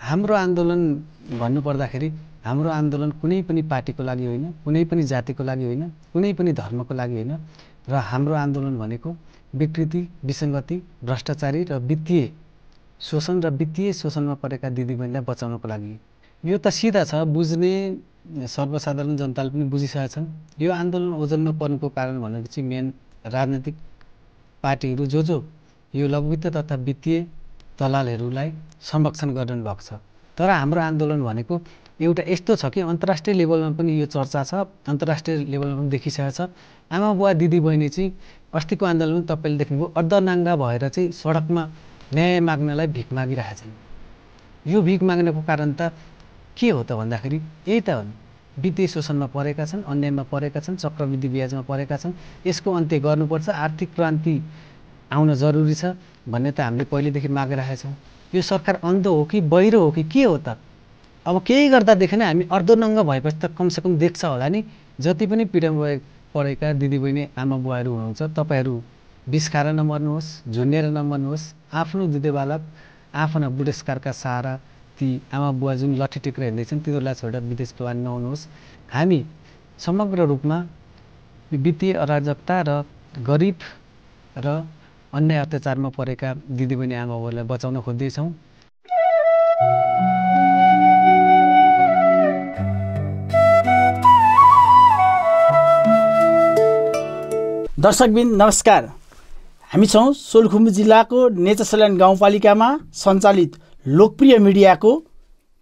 हाम्रो आन्दोलन भन्नुपर्दाखेरि हाम्रो आन्दोलन कुनै पनि पार्टीको लागि होइन, कुनै पनि जातिको लागि होइन, कुनै पनि धर्मको लागि होइन र हाम्रो आन्दोलन भनेको विकृति, विसङ्गति, भ्रष्टाचारी र वित्तीय शोषणमा परेका दिदीबहिनीलाई बचाउनको लागि। यो त सिधा छ, बुझ्ने सर्वसाधारण जनताले पनि बुझिसकेका छन्। यो आन्दोलन ओजनमा पर्नुको कारण भनेको चाहिँ मेन राजनीतिक पार्टीहरू जो यो लघुवित्त तथा वित्तीय दलालहरूलाई संरक्षण गरिरहनु भएको छ। तर हाम्रो आन्दोलन भनेको एउटा यस्तो छ कि अन्तर्राष्ट्रिय लेभलमा पनि यो चर्चा छ, अन्तर्राष्ट्रिय लेभलमा पनि देखिसकेको छ। आमा बुवा दिदीबहिनी चाहिँ अस्तिको आन्दोलनमा तपाईँले देख्नुभयो अर्धनाङ्गा भएर चाहिँ सडकमा न्याय माग्नलाई भिख मागिरहेछन्। यो भिख माग्नको कारण त के हो त भन्दाखेरि यही त हो, वित्तीय शोषणमा परेका छन्, अन्यायमा परेका छन्, चक्रवृद्धि ब्याजमा परेका छन्। यसको अन्त्य गर्नुपर्छ, आर्थिक क्रान्ति आउन जरुरी छ भन्ने त हामीले पहिलेदेखि मागिरहेका छौँ। यो सरकार अन्ध हो कि बहिरो हो कि के हो त? अब केही गर्दा देखेन, हामी अर्धनङ्ग भएपछि त कमसेकम देख्छ होला नि। जति पनि पीडामा परेका दिदीबहिनी आमा बुवाहरू हुनुहुन्छ, तपाईँहरू विष खाएर नमर्नुहोस्, झुन्डेर नमर्नुहोस्। आफ्नो दुधे बालक, आफ्ना बुढेसकालका सहारा ती आमा बुवा जुन लट्ठी टेकेर हिँड्दैछन् तिनीहरूलाई छोडेर विदेश पलायन नहुनुहोस्। हामी समग्र रूपमा वित्तीय अराजकता र गरिब र अन्य अत्याचारमा परेका दिदीबहिनी आमा बुवालाई बचाउन खोज्दैछौँ। दर्शकबिन नमस्कार, हामी छौँ सोलुखुम्बु जिल्लाको नेचरसल्यान्ड गाउँपालिकामा सञ्चालित लोकप्रिय मिडियाको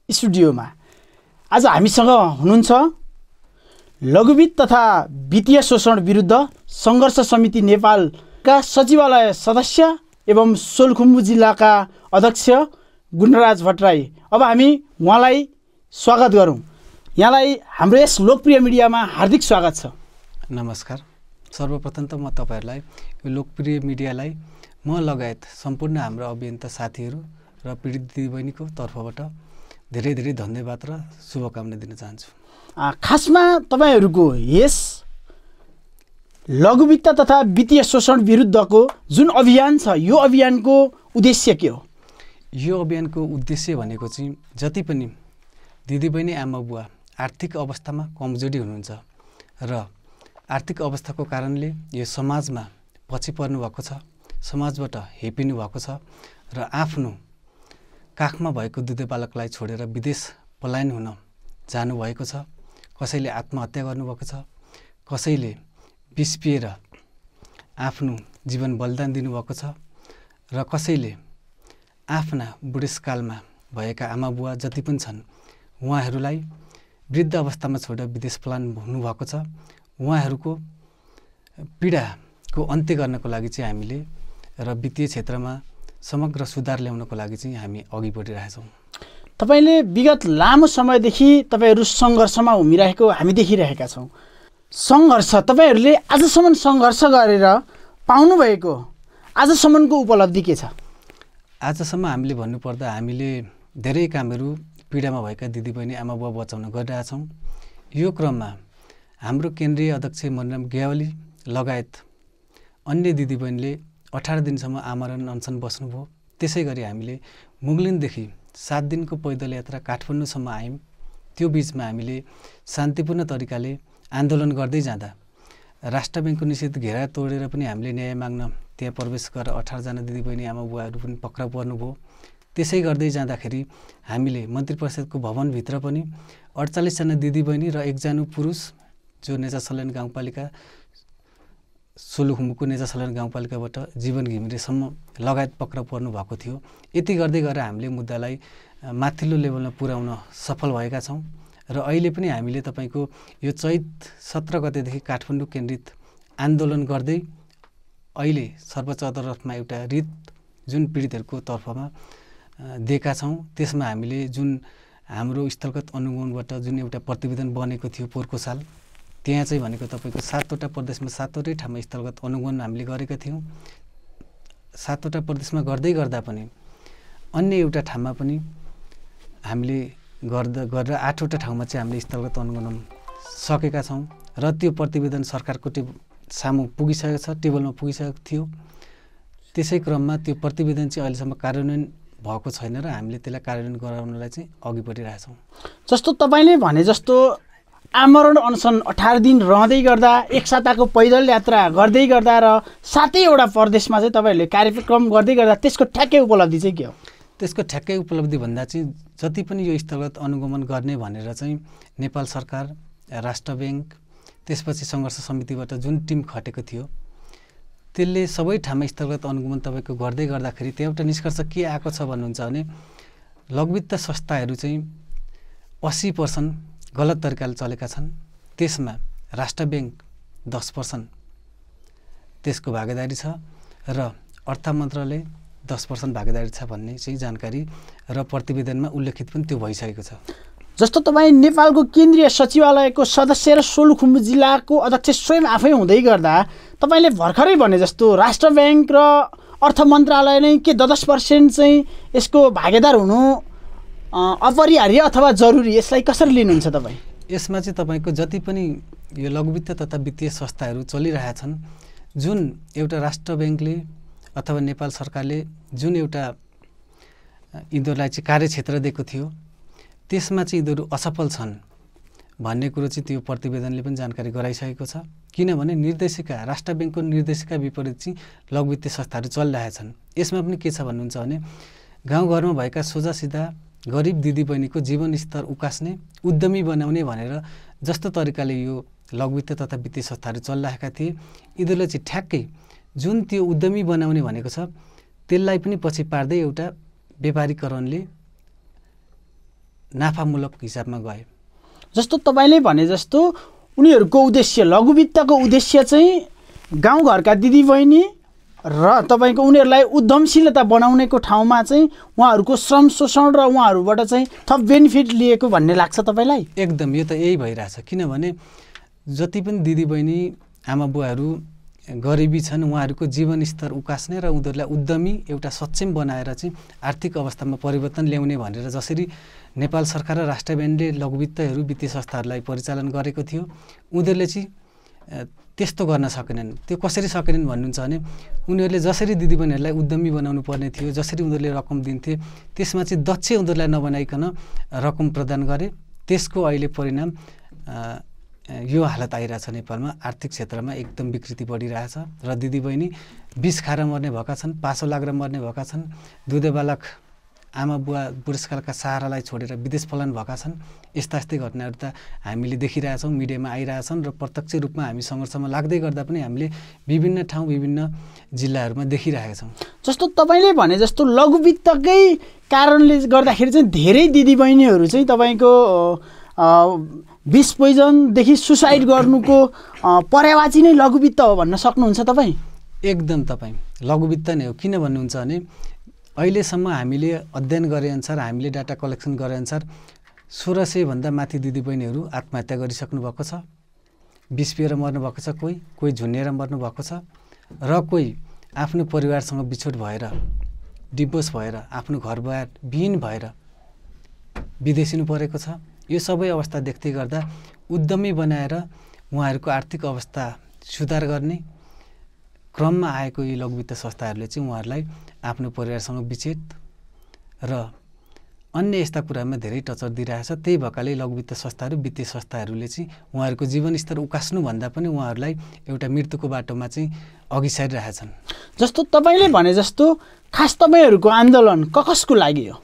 स्टुडियोमा। आज हामीसँग हुनुहुन्छ लघुवित्त तथा वित्तीय शोषण विरुद्ध सङ्घर्ष समिति नेपालका सचिवालय सदस्य एवं सोलुखुम्बु जिल्लाका अध्यक्ष गुणराज भट्टराई। अब हामी उहाँलाई स्वागत गरौँ। यहाँलाई हाम्रो यस लोकप्रिय मिडियामा हार्दिक स्वागत छ। नमस्कार। सर्वप्रथम त म तपाईँहरूलाई यो लोकप्रिय मिडियालाई म लगायत सम्पूर्ण हाम्रो अभियन्ता साथीहरू र पीडित दिदीबहिनीको तर्फबाट धेरै धेरै धन्यवाद र शुभकामना दिन चाहन्छु। खासमा तपाईँहरूको यस लघुवित्त तथा वित्तीय शोषण विरुद्धको जुन अभियान छ, यो अभियानको उद्देश्य के हो? यो अभियानको उद्देश्य भनेको चाहिँ जति पनि दिदीबहिनी आमा बुवा आर्थिक अवस्थामा कमजोरी हुनुहुन्छ र आर्थिक अवस्थाको कारणले यो समाजमा पछि पर्नु भएको छ, समाजबाट हेपिनु भएको छ र आफ्नो काखमा भएको दुधे बालकलाई छोडेर विदेश पलायन हुन जानुभएको छ। कसैले आत्महत्या गर्नुभएको छ, कसैले विष पिएर आफ्नो जीवन बलिदान दिनुभएको छ र कसैले आफ्ना बुढेसकालमा भएका आमा बुवा जति पनि छन् उहाँहरूलाई वृद्ध अवस्थामा छोडेर विदेश पलायन हुनुभएको छ। उहाँहरूको पीडाको अन्त्य गर्नको लागि चाहिँ हामीले र वित्तीय क्षेत्रमा समग्र सुधार ल्याउनको लागि चाहिँ हामी अघि बढिरहेछौँ। तपाईँले विगत लामो समयदेखि तपाईँहरू सङ्घर्षमा उभिरहेको हामी देखिरहेका छौँ। सङ्घर्ष तपाईँहरूले आजसम्म सङ्घर्ष गरेर पाउनुभएको आजसम्मको उपलब्धि के छ? आजसम्म हामीले भन्नुपर्दा हामीले धेरै कामहरू पीडामा भएका दिदीबहिनी आमा बुवा बचाउन गरिरहेछौँ। यो क्रममा हाम्रो केन्द्रीय अध्यक्ष मनिराम ग्यावाली लगायत अन्य दिदीबहिनीले 18 दिनसम्म आमरण अनसन बस्नुभयो। त्यसै गरी हामीले मुगलिनदेखि 7 दिनको पैदल यात्रा काठमाडौँसम्म आयौँ। त्यो बिचमा हामीले शान्तिपूर्ण तरिकाले आन्दोलन गर्दै जाँदा राष्ट्र ब्याङ्कको निषेध घेरा तोडेर पनि हामीले न्याय माग्न त्यहाँ प्रवेश गरेर 18 जना दिदीबहिनी आमा बुवाहरू पनि पक्राउ पर्नुभयो। त्यसै गर्दै जाँदाखेरि हामीले मन्त्री परिषदको भवनभित्र पनि 48 जना दिदीबहिनी र 1 जना पुरुष जो नेचरसल्यान्ड गाउँपालिका सोलुखुम्बुको नेचरसल्यान्ड गाउँपालिकाबाट जीवन घिमिरेसम्म लगायत पक्राउ पर्नु भएको थियो। यति गर्दै गरेर हामीले मुद्दालाई माथिल्लो लेभलमा पुर्याउन सफल भएका छौँ र अहिले पनि हामीले तपाईँको यो चैत 17 गतेदेखि काठमाडौँ केन्द्रित आन्दोलन गर्दै अहिले सर्वोच्च अदालतमा एउटा रिट जुन पीडितहरूको तर्फमा दिएका छौँ। त्यसमा हामीले जुन हाम्रो स्थलगत अनुगमनबाट जुन एउटा प्रतिवेदन बनेको थियो पोहोरको साल, त्यहाँ चाहिँ भनेको तपाईँको 7वटा प्रदेशमा 7वटै ठाउँमा स्थलगत अनुगमन हामीले गरेका थियौँ। 7वटा प्रदेशमा गर्दै गर्दा पनि अन्य एउटा ठाउँमा पनि हामीले गरेर 8वटा ठाउँमा चाहिँ हामीले स्थलगत अनुगमन सकेका छौँ र त्यो प्रतिवेदन सरकारको सामु पुगिसकेको छ, टेबलमा पुगिसकेको थियो। त्यसै क्रममा त्यो प्रतिवेदन चाहिँ अहिलेसम्म कार्यान्वयन भएको छैन र हामीले त्यसलाई कार्यान्वयन गराउनलाई चाहिँ अघि बढिरहेछौँ। जस्तो तपाईँले भने जस्तो आमरण अनसन 18 दिन रहँदै गर्दा एक साताको पैदल यात्रा गर्दै गर्दा र 7वटा प्रदेशमा चाहिँ तपाईँहरूले कार्यक्रम गर्दै गर्दा त्यसको ठ्याक्कै उपलब्धि चाहिँ के हो? त्यसको ठ्याक्कै उपलब्धि भन्दा चाहिँ जति पनि यो स्थलगत अनुगमन गर्ने भनेर चाहिँ नेपाल सरकार, राष्ट्र ब्याङ्क, त्यसपछि सङ्घर्ष समितिबाट जुन टिम खटेको थियो त्यसले सबै ठाउँमा स्थलगत अनुगमन तपाईँको गर्दै गर्दाखेरि त्यो एउटा निष्कर्ष के आएको छ भन्नुहुन्छ भने लघुवित्त संस्थाहरू चाहिँ 80% गलत तरिकाले चलेका छन्। त्यसमा राष्ट्र ब्याङ्क 10% त्यसको भागीदारी छ र अर्थ मन्त्रालय 10% भागीदारी छ भन्ने चाहिँ जानकारी र प्रतिवेदनमा उल्लेखित पनि त्यो भइसकेको छ। जस्तो तपाईँ नेपालको केन्द्रीय सचिवालयको सदस्य र सोलुखुम्बु जिल्लाको अध्यक्ष स्वयं आफै हुँदै गर्दा तपाईँले भर्खरै भने जस्तो राष्ट्र ब्याङ्क र अर्थ मन्त्रालय नै के 10% चाहिँ यसको भागीदार हुनु अपरिहार्य अथवा जरुरी, यसलाई कसरी लिनुहुन्छ तपाईँ? यसमा चाहिँ तपाईँको जति पनि यो लघुवित्त तथा वित्तीय संस्थाहरू चलिरहेछन्, जुन एउटा राष्ट्र ब्याङ्कले अथवा नेपाल सरकारले जुन एउटा यिनीहरूलाई चाहिँ कार्यक्षेत्र दिएको थियो त्यसमा चाहिँ यिनीहरू असफल छन् भन्ने कुरो चाहिँ त्यो प्रतिवेदनले पनि जानकारी गराइसकेको छ। किनभने निर्देशिका, राष्ट्र ब्याङ्कको निर्देशिका विपरीत चाहिँ लघुवित्तीय संस्थाहरू चलिरहेछन्। यसमा पनि के छ भन्नुहुन्छ भने गाउँघरमा भएका सोझा सिधा गरिब दिदीबहिनीको जीवनस्तर उकास्ने, उद्यमी बनाउने भनेर जस्तो तरिकाले यो लघुवित्त तथा वित्तीय संस्थाहरू चलिरहेका थिए, यिनीहरूलाई चाहिँ ठ्याक्कै जुन त्यो उद्यमी बनाउने भनेको छ त्यसलाई पनि पछि पार्दै एउटा व्यापारीकरणले नाफामूलक हिसाबमा गए। जस्तो तपाईँले भने जस्तो उनीहरूको उद्देश्य, लघुवित्तको उद्देश्य चाहिँ गाउँघरका दिदीबहिनी र तपाईँको उनीहरूलाई उद्यमशीलता बनाउनेको ठाउँमा चाहिँ उहाँहरूको श्रम शोषण र उहाँहरूबाट चाहिँ थप बेनिफिट लिएको भन्ने लाग्छ तपाईँलाई? एकदम, यो त यही भइरहेछ। किनभने जति पनि दिदीबहिनी आमा बुवाहरू गरिबी छन् उहाँहरूको जीवनस्तर उकास्ने र उनीहरूलाई उद्यमी एउटा सक्षम बनाएर चाहिँ आर्थिक अवस्थामा परिवर्तन ल्याउने भनेर जसरी नेपाल सरकार र राष्ट्र ब्याङ्कले लघुवित्तहरू वित्तीय संस्थाहरूलाई परिचालन गरेको थियो, उनीहरूले चाहिँ त्यस्तो गर्न सकेनन्। त्यो कसरी सकेनन् भन्नुहुन्छ भने उनीहरूले जसरी दिदीबहिनीहरूलाई उद्यमी बनाउनु पर्ने थियो, जसरी उनीहरूले रकम दिन्थे त्यसमा चाहिँ दक्ष उनीहरूलाई नबनाइकन रकम प्रदान गरे। त्यसको अहिले परिणाम यो हालत आइरहेछ। नेपालमा आर्थिक क्षेत्रमा एकदम विकृति बढिरहेछ र दिदीबहिनी विष खाएर मर्ने भएका छन्, पासो लागेर मर्ने भएका छन्, दुधे बालक आमा बुवा बुढेसकालका सहारालाई छोडेर विदेश पलायन भएका छन्। यस्ता घटनाहरू त हामीले देखिरहेछौँ, मिडियामा आइरहेछन् र प्रत्यक्ष रूपमा हामी सङ्घर्षमा लाग्दै गर्दा पनि हामीले विभिन्न ठाउँ विभिन्न जिल्लाहरूमा देखिरहेका छौँ। जस्तो तपाईँले भने जस्तो लघुवित्तकै कारणले गर्दाखेरि चाहिँ धेरै दिदीबहिनीहरू चाहिँ तपाईँको विष पोइजनदेखि सुसाइड गर्नुको पर्यावाची नै लघुवित्त हो भन्न सक्नुहुन्छ तपाईँ? एकदम, तपाईँ लघुवित्त नै हो। किन भन्नुहुन्छ भने अहिलेसम्म हामीले अध्ययन गरेअनुसार, हामीले डाटा कलेक्सन गरेअनुसार 1600 भन्दा माथि दिदीबहिनीहरू आत्महत्या गरिसक्नु भएको छ। विष पिएर मर्नु भएको छ, कोही झुन्नेर मर्नु भएको छ र कोही आफ्नो परिवारसँग बिछोड भएर, डिभोर्स भएर, आफ्नो घरबार विहीन भएर विदेशिनु परेको छ। यो सबै अवस्था देख्दै गर्दा उद्यमी बनाएर उहाँहरूको आर्थिक अवस्था सुधार गर्ने क्रममा आएको यी लघुवित्त संस्थाहरूले चाहिँ उहाँहरूलाई आफ्नो परिवारसँग विच्छेद र अन्य यस्ता कुरामा धेरै टचर दिइरहेछ। त्यही भएकाले लघुवित्त संस्थाहरू, वित्तीय संस्थाहरूले चाहिँ उहाँहरूको जीवनस्तर उकास्नुभन्दा पनि उहाँहरूलाई एउटा मृत्युको बाटोमा चाहिँ अघि सारिरहेछन्। जस्तो तपाईँले भने जस्तो खास तपाईँहरूको आन्दोलन कसको लागि हो?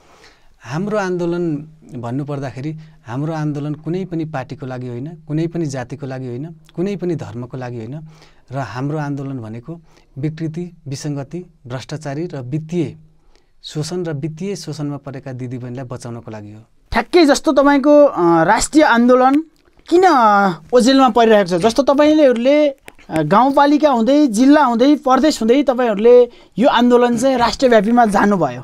हाम्रो आन्दोलन भन्नुपर्दाखेरि हाम्रो आन्दोलन कुनै पनि पार्टीको लागि होइन, कुनै पनि जातिको लागि होइन, कुनै पनि धर्मको लागि होइन र हाम्रो आन्दोलन भनेको विकृति, विसङ्गति, भ्रष्टाचारी र वित्तीय शोषण र वित्तीय शोषणमा परेका दिदीबहिनीलाई बचाउनको लागि हो। ठ्याक्कै जस्तो तपाईँको राष्ट्रिय आन्दोलन किन ओझेलमा परिरहेको छ? जस्तो तपाईँहरूले गाउँपालिका हुँदै, जिल्ला हुँदै, प्रदेश हुँदै तपाईँहरूले यो आन्दोलन चाहिँ राष्ट्रव्यापीमा जानुभयो।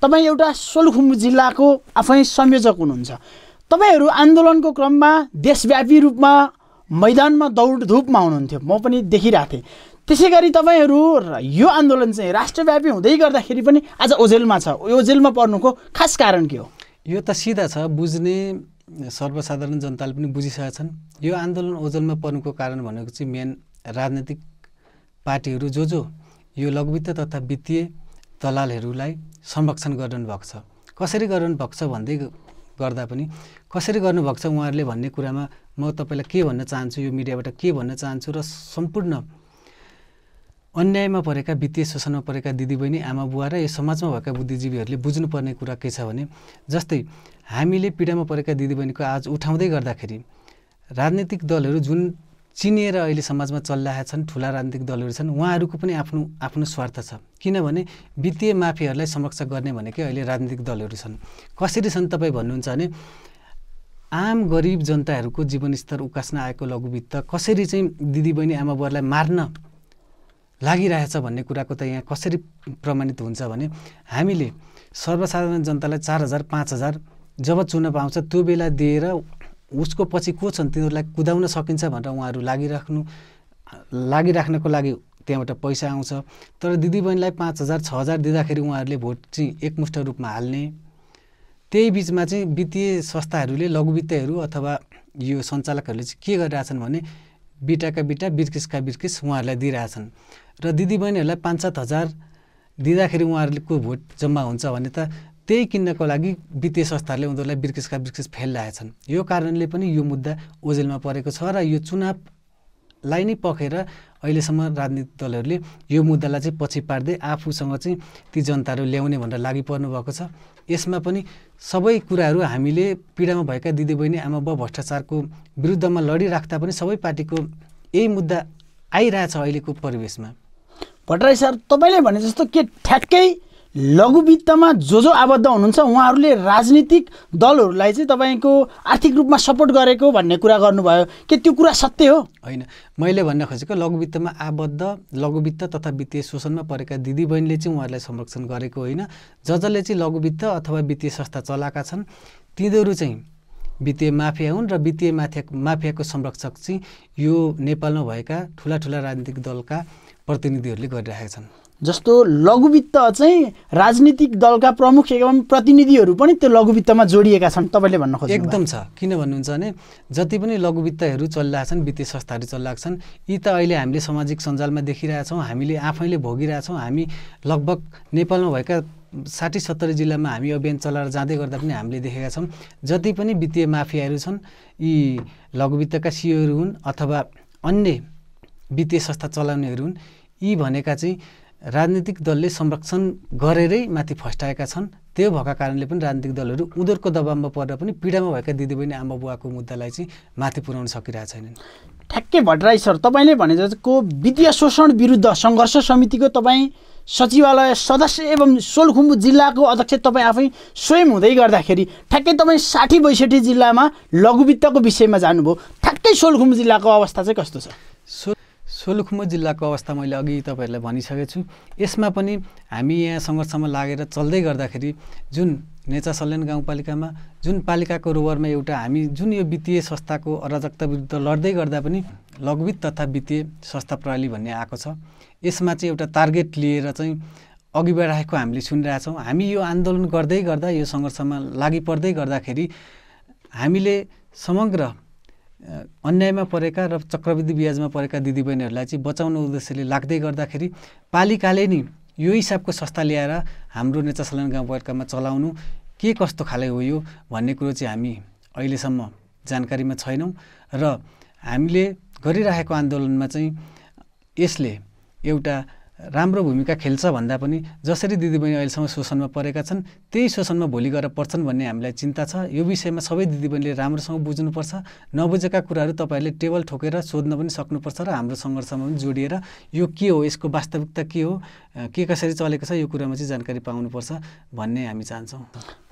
तपाईँ एउटा सोलुखुम्बु जिल्लाको आफै संयोजक हुनुहुन्छ। तपाईँहरू आन्दोलनको क्रममा देशव्यापी रूपमा मैदानमा दौडधुपमा हुनुहुन्थ्यो, म पनि देखिरहेको थिएँ। त्यसै गरी तपाईँहरू यो आन्दोलन चाहिँ राष्ट्रव्यापी हुँदै गर्दाखेरि पनि आज ओझेलमा छ। यो ओझेलमा पर्नुको खास कारण के हो? यो त सिधा छ, बुझ्ने सर्वसाधारण जनताले पनि बुझिसकेका छन्। यो आन्दोलन ओझेलमा पर्नुको कारण भनेको चाहिँ मेन राजनीतिक पार्टीहरू जो यो लघुवित्त तथा वित्तीय दलालहरूलाई संरक्षण गरिरहनु भएको छ। कसरी गरिरहनु भएको छ भन्दै गर्दा पनि कसरी गर्नुभएको छ उहाँहरूले भन्ने कुरामा म तपाईँलाई के भन्न चाहन्छु, यो मिडियाबाट के भन्न चाहन्छु र सम्पूर्ण अन्यायमा परेका वित्तीय शोषणमा परेका दिदीबहिनी आमा बुवा र यो समाजमा भएका बुद्धिजीवीहरूले बुझ्नुपर्ने कुरा के छ भने जस्तै हामीले पीडामा परेका दिदीबहिनीको आवाज उठाउँदै गर्दाखेरि राजनीतिक दलहरू जुन चिनिएर अहिले समाजमा चलिरहेका छन्, ठुला राजनीतिक दलहरू छन्, उहाँहरूको पनि आफ्नो स्वार्थ छ। किनभने वित्तीय माफियाहरूलाई संरक्षण गर्ने भनेकै अहिले राजनीतिक दलहरू छन्। कसरी छन् तपाईँ भन्नुहुन्छ भने आम गरिब जनताहरूको जीवनस्तर उकास्न आएको लघुवित्त कसरी चाहिँ दिदीबहिनी आमा बुवालाई मार्न लागिरहेछ भन्ने कुराको त यहाँ कसरी प्रमाणित हुन्छ भने हामीले सर्वसाधारण जनतालाई 4,000 5,000 जब चुन्न पाउँछ त्यो बेला दिएर उसको पछि को छन् तिनीहरूलाई कुदाउन सकिन्छ भनेर उहाँहरू लागिराख्नको लागि त्यहाँबाट पैसा आउँछ। तर दिदीबहिनीलाई 5,000 6,000 दिँदाखेरि उहाँहरूले भोट चाहिँ एकमुष्ट रूपमा हाल्ने। त्यही बिचमा चाहिँ वित्तीय संस्थाहरूले लघुवित्तहरू अथवा यो सञ्चालकहरूले चाहिँ के गरिरहेछन् भने बिटाका बिटा बिर्किसका बिर्किस उहाँहरूलाई दिइरहेछन् र दिदीबहिनीहरूलाई 5-7 हजार दिँदाखेरि उहाँहरूको भोट जम्मा हुन्छ भने त त्यही किन्नको लागि वित्तीय संस्थाहरूले उनीहरूलाई बिर्किसका बिर्किस फेलिरहेछन्। यो कारणले पनि यो मुद्दा ओझेलमा परेको छ र यो चुनावलाई नै पखेर अहिलेसम्म राजनीतिक दलहरूले यो मुद्दालाई चाहिँ पछि पार्दै आफूसँग चाहिँ ती जनताहरू ल्याउने भनेर लागि पर्नु भएको छ। यसमा पनि सबै कुराहरू हामीले पीडामा भएका दिदीबहिनी आमा बुवा भ्रष्टाचारको विरुद्धमा लडिराख्दा पनि सबै पार्टीको यही मुद्दा आइरहेछ अहिलेको परिवेशमा। भट्टराई सर, तपाईँले भने जस्तो के ठ्याक्कै लघुवित्तमा जो आबद्ध हुनुहुन्छ उहाँहरूले राजनीतिक दलहरूलाई चाहिँ तपाईँको आर्थिक रूपमा सपोर्ट गरेको भन्ने कुरा गर्नुभयो, के त्यो कुरा सत्य हो? होइन, मैले भन्न खोजेको लघुवित्तमा आबद्ध लघुवित्त तथा वित्तीय शोषणमा परेका दिदीबहिनीले चाहिँ उहाँहरूलाई संरक्षण गरेको होइन। जसले चाहिँ लघुवित्त अथवा वित्तीय संस्था चलाएका छन् तिनीहरू चाहिँ वित्तीय माफिया हुन् र वित्तीय माफियाको संरक्षक चाहिँ यो नेपालमा भएका ठुला राजनीतिक दलका प्रतिनिधिहरूले गरिरहेका छन्। जस्तो लघुवित्त चाहिँ राजनीतिक दलका प्रमुख एवं प्रतिनिधिहरू पनि त्यो लघुवित्तमा जोडिएका छन् तपाईँले भन्न खोज्नु? एकदम छ। किन भन्नुहुन्छ भने जति पनि लघुवित्तहरू चलिरहेका छन्, वित्तीय संस्थाहरू चलिरहेका छन्, यी त अहिले हामीले सामाजिक सञ्जालमा देखिरहेछौँ, हामीले आफैले भोगिरहेछौँ। हामी लगभग नेपालमा भएका 60-70 जिल्लामा हामी अभियान चलाएर जाँदै गर्दा पनि हामीले देखेका छौँ जति पनि वित्तीय माफियाहरू छन् यी लघुवित्तका सिइओहरू हुन् अथवा अन्य वित्तीय संस्था चलाउनेहरू हुन्। यी भनेका चाहिँ राजनीतिक दलले संरक्षण गरेरै माथि फस्टाएका छन्। त्यो भएका कारणले पनि राजनीतिक दलहरू उनीहरूको दबावमा परेर पनि पीडामा भएका दिदीबहिनी आमा बुवाको मुद्दालाई चाहिँ माथि पुर्याउन सकिरहेका छैनन्। ठ्याक्कै भट्टराई सर, तपाईँले भने जस्तो वित्तीय शोषण विरुद्ध सङ्घर्ष समितिको तपाईँ सचिवालय सदस्य एवं सोलुखुम्बु जिल्लाको अध्यक्ष तपाईँ आफै स्वयं हुँदै गर्दाखेरि ठ्याक्कै तपाईँ 60-62 जिल्लामा लघुवित्तको विषयमा जानुभयो। ठ्याक्कै सोलुखुम्बु जिल्लाको अवस्था चाहिँ कस्तो छ? सोलुखुम्बु जिल्लाको अवस्था मैले अघि तपाईँहरूलाई भनिसकेको छु। यसमा पनि हामी यहाँ सङ्घर्षमा लागेर चल्दै गर्दाखेरि जुन नेचासल्यान गाउँपालिकामा जुन पालिकाको रोवरमा एउटा हामी जुन यो वित्तीय संस्थाको अराजकता विरुद्ध लड्दै गर्दा पनि लघुवित्त तथा वित्तीय संस्था प्रणाली भन्ने आएको छ। यसमा चाहिँ एउटा टार्गेट लिएर चाहिँ अघि बढाएको हामीले सुनिरहेछौँ। हामी यो आन्दोलन गर्दै गर्दा यो सङ्घर्षमा लागि पर्दै गर्दाखेरि हामीले समग्र अन्यायमा परेका र चक्रवृद्धि ब्याजमा परेका दिदीबहिनीहरूलाई चाहिँ बचाउने उद्देश्यले लाग्दै गर्दाखेरि पालिकाले नि यो हिसाबको संस्था ल्याएर हाम्रो नेचासल्यान गाउँपालिकामा चलाउनु के कस्तो खाले हो यो भन्ने कुरो चाहिँ हामी अहिलेसम्म जानकारीमा छैनौँ र हामीले गरिरहेको आन्दोलनमा चाहिँ यसले एउटा राम्रो भूमिका खेल्छ भन्दा पनि जसरी दिदीबहिनी अहिलेसम्म शोषणमा परेका छन् त्यही शोषणमा भोलि गएर पर्छन् भन्ने हामीलाई चिन्ता छ। यो विषयमा सबै दिदीबहिनीले राम्रोसँग बुझ्नुपर्छ। नबुझेका कुराहरू तपाईँहरूले टेबल ठोकेर सोध्न पनि सक्नुपर्छ र हाम्रो सङ्घर्षमा पनि जोडिएर यो के हो, यसको वास्तविकता के हो, के कसरी चलेको छ यो कुरामा चाहिँ जानकारी पाउनुपर्छ भन्ने हामी चाहन्छौँ।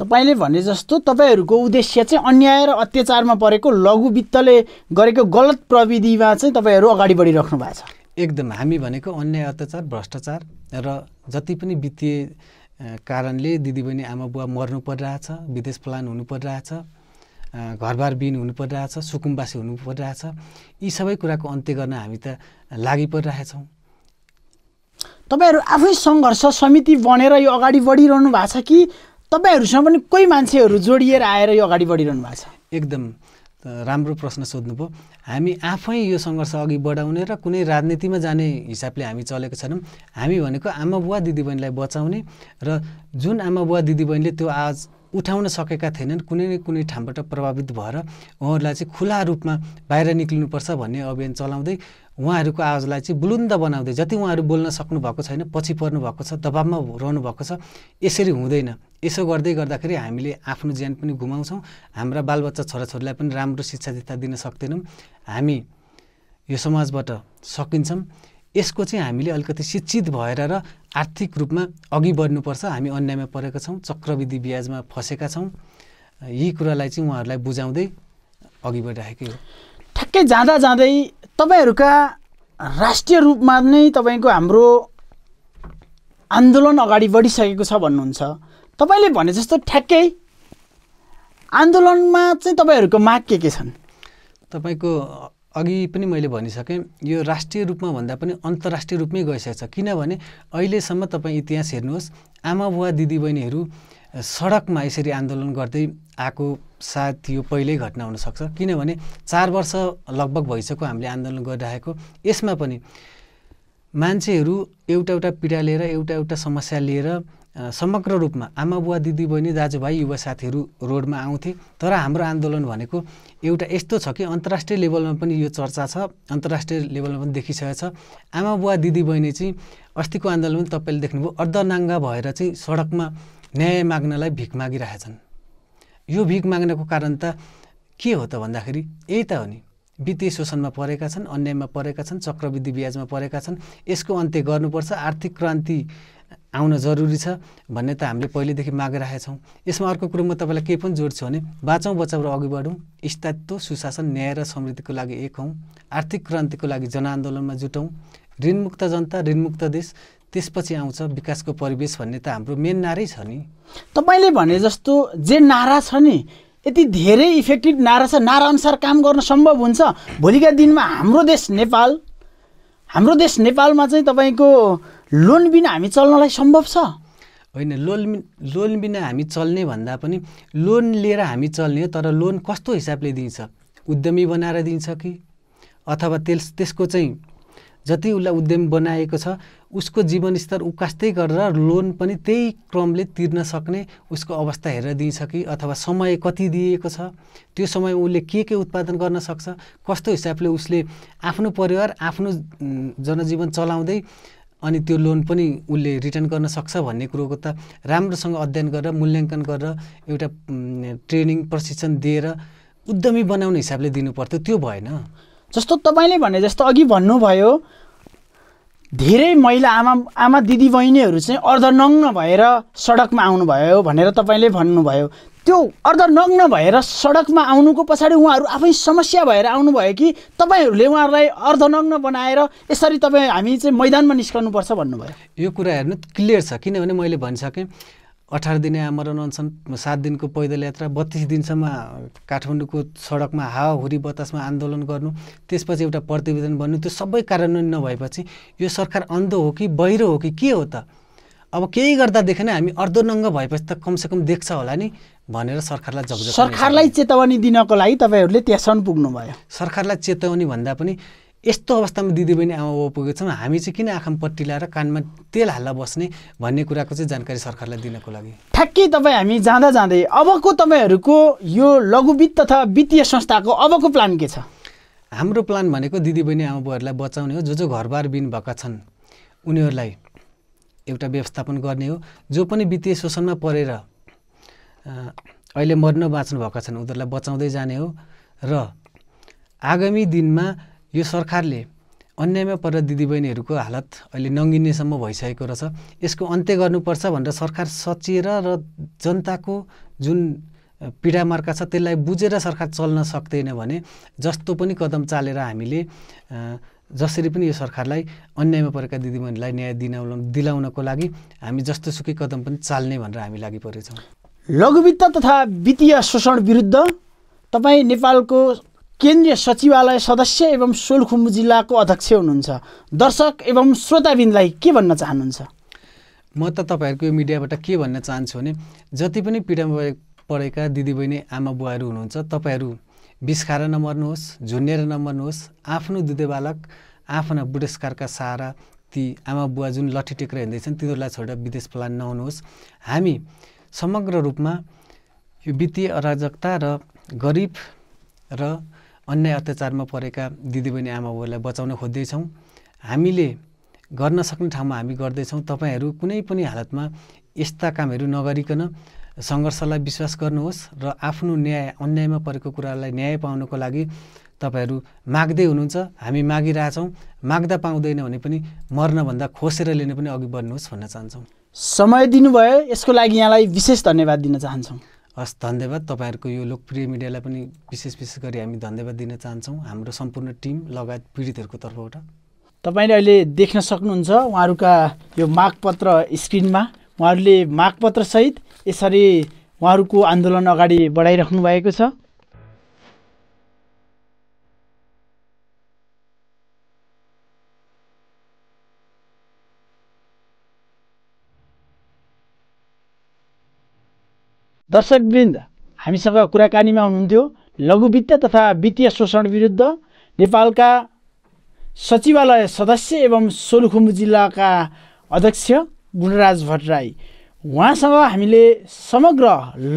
तपाईँले भने जस्तो तपाईँहरूको उद्देश्य चाहिँ अन्याय र अत्याचारमा परेको लघुवित्तले गरेको गलत प्रविधिमा चाहिँ तपाईँहरू अगाडि बढिराख्नु भएको छ? एकदम। हामी भनेको अन्याय अत्याचार भ्रष्टाचार र जति पनि वित्तीय कारणले दिदीबहिनी आमा बुवा मर्नु परिरहेछ, विदेश पलायन हुनु परिरहेछ, घरबार बिन हुनु परिरहेछ, सुकुम्बासी हुनु परिरहेछ, यी सबै कुराको अन्त्य गर्न हामी त लागि परिरहेछौँ। तपाईँहरू आफै सङ्घर्ष समिति बनेर यो अगाडि बढिरहनु भएको छ कि तपाईँहरूसँग पनि कोही मान्छेहरू जोडिएर आएर यो अगाडि बढिरहनु भएको छ? एकदम। राम्रो प्रश्न सोध्नुभयो। हामी आफै यो सङ्घर्ष अघि बढाउने र कुनै राजनीतिमा जाने हिसाबले हामी चलेको छैनौँ। हामी भनेको आमा बुवा दिदीबहिनीलाई बचाउने र जुन आमा बुवा दिदीबहिनीले त्यो आवाज उठाउन सकेका थिएनन्, कुनै न कुनै ठाउँबाट प्रभावित भएर उहाँहरूलाई चाहिँ खुला रूपमा बाहिर निक्लिनुपर्छ भन्ने अभियान चलाउँदै उहाँहरूको आवाजलाई चाहिँ बुलन्द बनाउँदै, जति उहाँहरू बोल्न सक्नु भएको छैन, पछि पर्नु भएको छ, दबावमा रहनु भएको छ, यसरी हुँदैन। यसो गर्दै गर्दाखेरि हामीले आफ्नो ज्यान पनि गुमाउँछौँ, हाम्रा बालबच्चा छोराछोरीलाई पनि राम्रो शिक्षा दीक्षा दिन सक्दैनौँ। हामी यो समाजबाट सकिन्छौँ। यसको चाहिँ हामीले अलिकति शिक्षित भएर र आर्थिक रूपमा अघि बढ्नुपर्छ। हामी अन्यायमा परेका छौँ, चक्रवृद्धि ब्याजमा फसेका छौँ। यी कुरालाई चाहिँ उहाँहरूलाई बुझाउँदै अघि बढिराखेकै हो। ठ्याक्कै जाँदा जाँदै तपाईँहरूका राष्ट्रिय रूपमा नै तपाईँको हाम्रो आन्दोलन अगाडि बढिसकेको छ भन्नुहुन्छ। तपाईँले भने जस्तो ठ्याक्कै आन्दोलनमा चाहिँ तपाईँहरूको माग के छन्? तपाईँको अघि पनि मैले भनिसकेँ, यो राष्ट्रिय रूपमा भन्दा पनि अन्तर्राष्ट्रिय रूपमै गइसकेको छ। किनभने अहिलेसम्म तपाईँ इतिहास हेर्नुहोस्, आमा बुवा दिदीबहिनीहरू सडकमा यसरी आन्दोलन गर्दै आएको सायद यो पहिल्यै घटना हुनसक्छ। किनभने 4 वर्ष लगभग भइसक्यो हामीले आन्दोलन गरिरहेको। यसमा पनि मान्छेहरू एउटा पीडा लिएर, एउटा समस्या लिएर समग्र रूपमा आमा बुवा दिदीबहिनी दाजुभाइ युवा साथीहरू रोडमा आउँथे। तर हाम्रो आन्दोलन भनेको एउटा यस्तो छ कि अन्तर्राष्ट्रिय लेभलमा पनि यो चर्चा छ, अन्तर्राष्ट्रिय लेभलमा पनि देखिसकेको छ। आमा बुवा दिदीबहिनी चाहिँ अस्तिको आन्दोलन पनि तपाईँले देख्नुभयो, अर्धनाङ्गा भएर चाहिँ सडकमा न्याय माग्नलाई भिख मागिरहेछन्। यो भिख माग्नको कारण त के हो त भन्दाखेरि यही त हो नि, वित्तीय शोषणमा परेका छन्, अन्यायमा परेका छन्, चक्रवृद्धि ब्याजमा परेका छन्। यसको अन्त्य गर्नुपर्छ, आर्थिक क्रान्ति आउन जरुरी छ भन्ने त हामीले पहिलेदेखि मागिरहेका छौँ। यसमा अर्को कुरो म तपाईँलाई केही पनि जोड्छु भने, बाँचौँ बचाउँ र अघि बढौँ, स्थायित्व, सुशासन, न्याय र समृद्धिको लागि एक हौँ, आर्थिक क्रान्तिको लागि जनआन्दोलनमा जुटौँ, ऋणमुक्त जनता, ऋणमुक्त देश, त्यसपछि आउँछ विकासको परिवेश भन्ने त हाम्रो मेन नारै छ नि। तपाईँले भने जस्तो जे नारा छ नि, यति धेरै इफेक्टिभ नारा छ, नारा अनुसार काम गर्न सम्भव हुन्छ। भोलिका दिनमा हाम्रो देश नेपालमा चाहिँ तपाईँको लोन बिना हामी चल्नलाई सम्भव छ? होइन, लोन बिना हामी चल्ने भन्दा पनि लोन लिएर हामी चल्ने हो। तर लोन कस्तो हिसाबले दिन्छ? उद्यमी बनाएर दिन्छ कि अथवा त्यसको चाहिँ जति उसलाई उद्यमी बनाएको छ उसको जीवनस्तर उकास्दै गरेर लोन पनि त्यही क्रमले तिर्न सक्ने उसको अवस्था हेरेर दिन्छ कि अथवा समय कति दिएको छ, त्यो समय उसले के उत्पादन गर्न सक्छ, कस्तो हिसाबले उसले आफ्नो परिवार, आफ्नो जनजीवन चलाउँदै अनि त्यो लोन पनि उसले रिटर्न गर्न सक्छ भन्ने कुरोको त राम्रोसँग अध्ययन गरेर, मूल्याङ्कन गरेर, एउटा ट्रेनिङ प्रशिक्षण दिएर उद्यमी बनाउने हिसाबले दिनुपर्थ्यो। त्यो भएन। जस्तो तपाईँले भने जस्तो अघि भन्नुभयो, धेरै महिला आमा दिदीबहिनीहरू चाहिँ अर्धनग्न भएर सडकमा आउनुभयो भनेर तपाईँले भन्नुभयो। त्यो अर्धनग्न भएर सडकमा आउनुको पछाडि उहाँहरू आफै समस्या भएर आउनुभयो कि तपाईँहरूले उहाँहरूलाई अर्धनग्न बनाएर यसरी हामी चाहिँ मैदानमा निस्कनुपर्छ भन्नुभयो? यो कुरा हेर्नु क्लियर छ। किनभने मैले भनिसकेँ, 18 दिने आमरण अनसन, 7 दिनको पैदल यात्रा, 32 दिनसम्म काठमाडौँको सडकमा हावाहुरी बतासमा आन्दोलन गर्नु, त्यसपछि एउटा प्रतिवेदन बन्नु, त्यो सबै कार्यान्वयन नभएपछि यो सरकार अन्धो हो कि बहिरो हो कि के हो त? अब केही गर्दा देखेन, हामी अर्धनङ्ग भएपछि त कमसेकम देख्छ होला नि भनेर सरकारलाई चेतावनी दिनको लागि तपाईँहरूले त्यहाँसम्म पुग्नुभयो। सरकारलाई चेतावनी भन्दा पनि यस्तो अवस्थामा दिदीबहिनी आमा बाबु पुगेको छौँ, हामी चाहिँ किन आँखामा पट्टी लाएर कानमा तेल हाल्न बस्ने भन्ने कुराको चाहिँ जानकारी सरकारलाई दिनको लागि। ठ्याक्कै तपाईँ हामी जाँदा जाँदै अबको तपाईँहरूको यो लघुवित्त तथा वित्तीय संस्थाको अबको प्लान के छ? हाम्रो प्लान भनेको दिदीबहिनी आमा बुवाहरूलाई बचाउने हो। जो घरबार बिन भएका छन् उनीहरूलाई एउटा व्यवस्थापन गर्ने हो। जो पनि वित्तीय शोषणमा परेर अहिले मर्न बाँच्नु भएका छन् उनीहरूलाई बचाउँदै जाने हो। र आगामी दिनमा यो सरकारले अन्यायमा परेर दिदीबहिनीहरूको हालत अहिले नङ्गिनेसम्म भइसकेको रहेछ, यसको अन्त्य गर्नुपर्छ भनेर सरकार सचिएर र जनताको जुन पीडा मर्का छ त्यसलाई बुझेर सरकार चल्न सक्दैन भने जस्तो पनि कदम चालेर हामीले जसरी पनि यो सरकारलाई अन्यायमा परेका दिदीबहिनीलाई न्याय दिलाउनको लागि हामी जस्तोसुकै कदम पनि चाल्ने भनेर हामी लागि परेछौँ। लघुवित्त तथा वित्तीय शोषण विरुद्ध तपाईँ नेपालको केन्द्रीय सचिवालय सदस्य एवं सोलुखुम्बु जिल्लाको अध्यक्ष हुनुहुन्छ। दर्शक एवं श्रोताबिन्दलाई के भन्न चाहनुहुन्छ? म त तपाईँहरूको यो मिडियाबाट के भन्न चाहन्छु भने जति पनि पीडामा परेका दिदीबहिनी आमा बुवाहरू हुनुहुन्छ, तपाईँहरू विष खाएर नमर्नुहोस्, झुन्डेर नमर्नुहोस्। आफ्नो दुधे बालक आफ्ना बुढेसकालका सहारा ती आमा बुवा जुन लट्ठी टेकेर हिँड्दैछन् तिनीहरूलाई छोडेर विदेश पलायन नहुनुहोस्। हामी समग्र रूपमा यो वित्तीय अराजकता र गरिब र अन्याय अत्याचारमा परेका दिदीबहिनी आमा बुवालाई बचाउन खोज्दैछौँ। हामीले गर्न सक्ने ठाउँमा हामी गर्दैछौँ। तपाईँहरू कुनै पनि हालतमा यस्ता कामहरू नगरिकन सङ्घर्षलाई विश्वास गर्नुहोस् र आफ्नो न्याय अन्यायमा परेको कुरालाई न्याय पाउनको लागि तपाईँहरू माग्दै हुनुहुन्छ, हामी मागिरहेछौँ। माग्दा पाउँदैन भने पनि मर्नभन्दा खोसेर लिने पनि अघि बढ्नुहोस् भन्न चाहन्छौँ। समय दिनुभयो, यसको लागि यहाँलाई विशेष धन्यवाद दिन चाहन्छौँ। हस्, धन्यवाद। तपाईँहरूको यो लोकप्रिय मिडियालाई पनि विशेष गरी हामी धन्यवाद दिन चाहन्छौँ हाम्रो सम्पूर्ण टिम लगायत पीडितहरूको तर्फबाट। तपाईँले अहिले देख्न सक्नुहुन्छ उहाँहरूका यो मागपत्र स्क्रिनमा, उहाँहरूले मागपत्रसहित यसरी उहाँहरूको आन्दोलन अगाडि बढाइराख्नु भएको छ। दर्शकवृन्द, हामीसँग कुराकानीमा हुनुहुन्थ्यो लघुवित्त तथा वित्तीय शोषण विरुद्ध नेपालका सचिवालय सदस्य एवं सोलुखुम्बु जिल्लाका अध्यक्ष गुणराज भट्टराई। उहाँसँग हामीले समग्र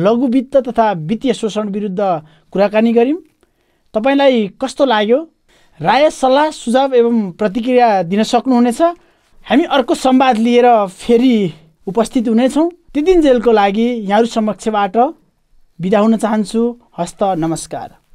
लघुवित्त तथा वित्तीय शोषण विरुद्ध कुराकानी गऱ्यौँ। तपाईँलाई कस्तो लाग्यो? राय, सल्लाह, सुझाव एवं प्रतिक्रिया दिन सक्नुहुनेछ। हामी अर्को संवाद लिएर फेरि उपस्थित हुनेछौँ। त्यति जेलको लागि यहाँहरू समक्षबाट बिदा हुन चाहन्छु। हस्त नमस्कार।